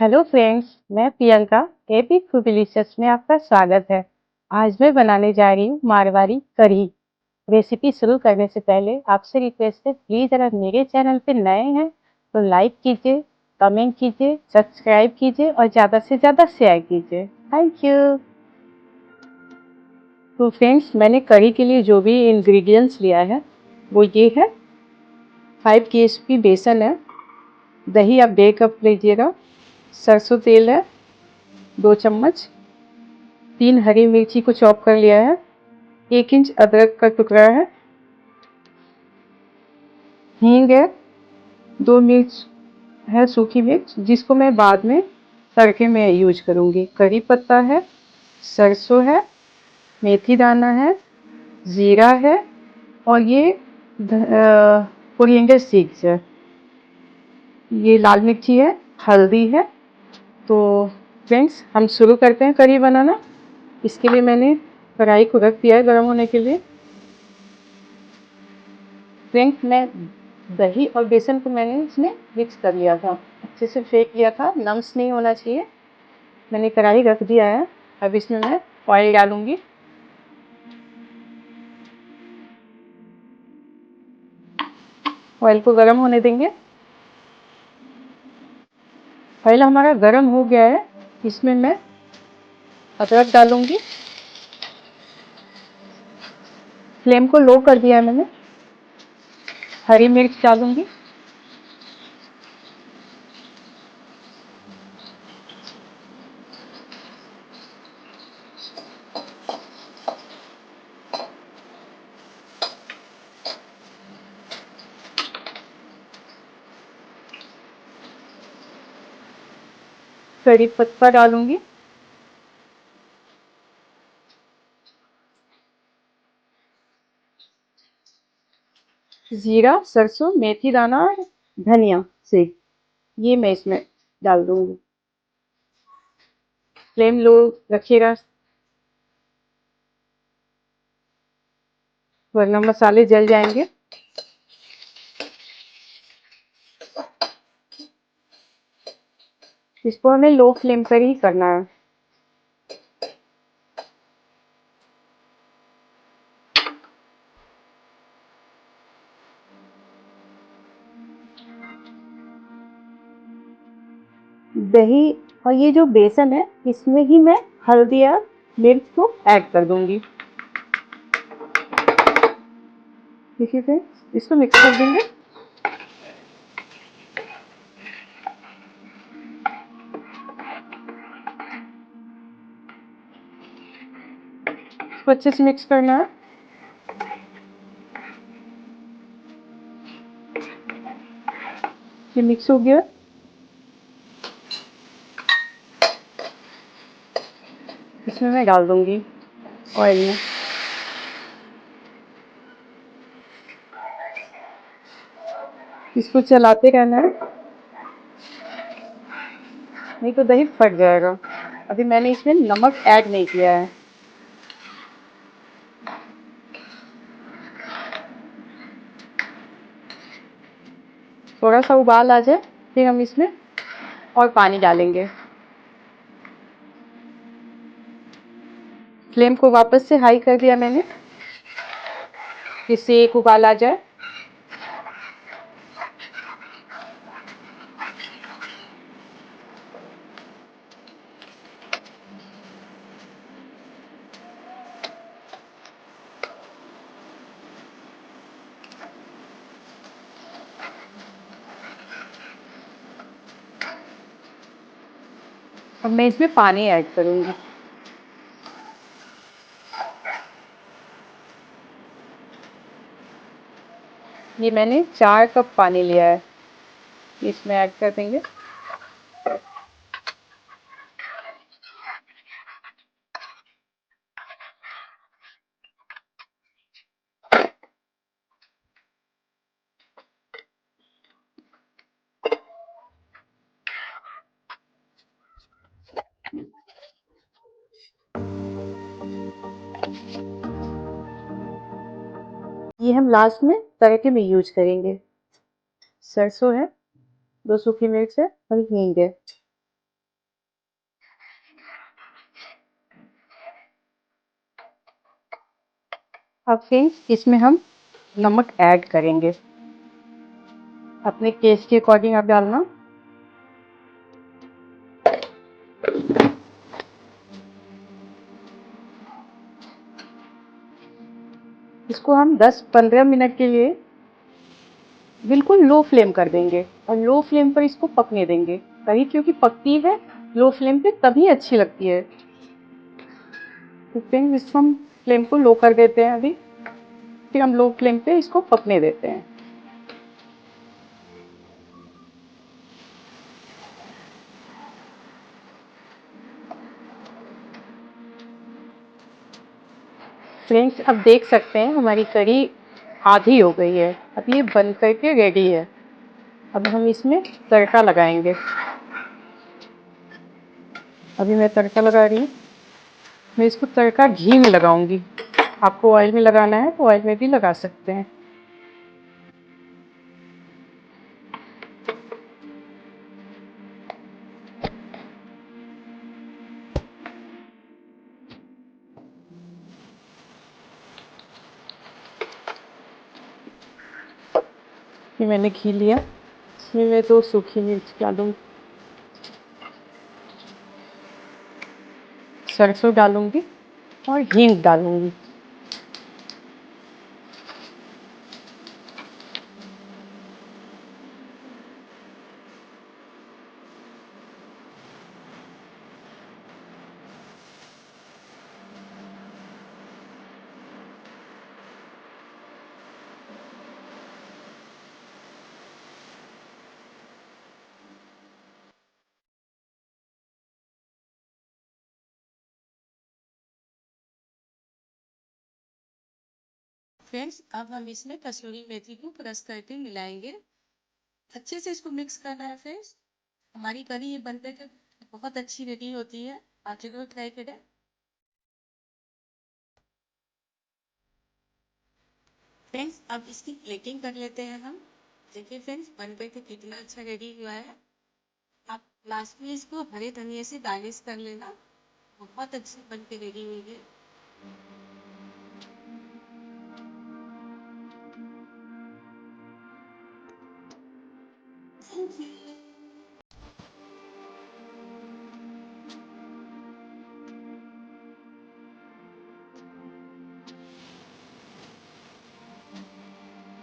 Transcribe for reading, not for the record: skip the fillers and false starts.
Hello friends, मैं Priyanka AP food delicious में आपका स्वागत है। आज मैं बनाने जा रही हूँ मारवाड़ी कढ़ी। रेसिपी शुरू करने से पहले आपसे रिक्वेस्ट है, प्लीज़ अगर मेरे चैनल पे नए हैं तो लाइक कीजिए, कमेंट कीजिए, सब्सक्राइब कीजिए और ज़्यादा से ज़्यादा शेयर कीजिए। Thank you. तो फ्रेंड्स, मैंने कढ़ी के लिए जो भी इंग्रेडिएंट्स लिया है वो ये है। 5 केजी बेसन है, दही आप 1 कप लीजिएगा, सरसों तेल है 2 चम्मच, 3 हरी मिर्ची को चॉप कर लिया है, 1 इंच अदरक का टुकड़ा है, हींग है, 2 मिर्च है सूखी मिर्च जिसको मैं बाद में तड़के में यूज करूँगी, करी पत्ता है, सरसों है, मेथी दाना है, जीरा है और ये कोरिएंडर सीड्स है, ये लाल मिर्ची है, हल्दी है। तो फ्रेंड्स, हम शुरू करते हैं कढ़ी बनाना। इसके लिए मैंने कढ़ाई को रख दिया है गर्म होने के लिए। फ्रेंड्स, मैं दही और बेसन को मैंने इसमें मिक्स कर लिया था, अच्छे से फेंट लिया था, लम्स नहीं होना चाहिए। मैंने कढ़ाई रख दिया है, अब इसमें मैं ऑयल डालूंगी। ऑयल को गर्म होने देंगे। ऑयल हमारा गर्म हो गया है, इसमें मैं अदरक डालूंगी। फ्लेम को लो कर दिया है मैंने। हरी मिर्च डालूंगी, कड़ी पत्ता डालूंगी, जीरा, सरसों, मेथी दाना, धनिया से ये मैं इसमें डाल दूंगी। फ्लेम लो रखिएगा वरना मसाले जल जाएंगे। इसको हमें लो फ्लेम पर ही करना है। दही और ये जो बेसन है इसमें ही मैं हल्दी और मिर्च को ऐड कर दूंगी। ठीक है, इसको मिक्स कर देंगे। इसको अच्छे से मिक्स करना है। ये मिक्स हो गया। इसमें मैं डाल दूंगी ऑयल में। इसको चलाते रहना है, नहीं तो दही फट जाएगा। अभी मैंने इसमें नमक ऐड नहीं किया है। थोड़ा सा उबाल आ जाए फिर हम इसमें और पानी डालेंगे। फ्लेम को वापस से हाई कर दिया मैंने, जिससे एक उबाल आ जाए। अब मैं इसमें पानी ऐड करूंगी। ये मैंने 4 कप पानी लिया है, इसमें ऐड कर देंगे। ये हम लास्ट में तड़के में यूज करेंगे। सरसों है, 2 सूखी मिर्च है और हींग है। अब फ्रेंड्स इसमें हम नमक ऐड करेंगे, अपने टेस्ट के अकॉर्डिंग आप डालना। इसको हम 10-15 मिनट के लिए बिल्कुल लो फ्लेम कर देंगे और लो फ्लेम पर इसको पकने देंगे। कढ़ी क्योंकि पकती है लो फ्लेम पे तभी अच्छी लगती है। तो फ्रेंड्स इसको हम फ्लेम को लो कर देते हैं अभी, फिर हम लो फ्लेम पे इसको पकने देते हैं। फ्रेंड्स अब देख सकते हैं हमारी कढ़ी आधी हो गई है, अब ये बन करके रेडी है। अब हम इसमें तड़का लगाएंगे। अभी मैं तड़का लगा रही हूँ। मैं इसको तड़का घी में लगाऊंगी, आपको ऑयल में लगाना है तो ऑयल में भी लगा सकते हैं। फिर मैंने घी लिया, इसमें मैं 2 सूखी मिर्च डालूंगी, सरसों डालूंगी और हींग डालूंगी। फ्रेंड्स अब हम इसमें कसूरी मेथी को क्रश करके मिलाएंगे। अच्छे से इसको मिक्स करना है फ्रेंड्स। हमारी कढ़ी ये बनने के बहुत अच्छी रेडी होती है, आप जरूर ट्राई करें। फ्रेंड्स अब इसकी प्लेटिंग कर लेते हैं हम। देखिए फ्रेंड्स बन करके कितना अच्छा रेडी हुआ है। आप लास्ट में इसको हरे धनिया से गार्निश कर लेना, बहुत अच्छी बन के रेडी हुई है। Thank you.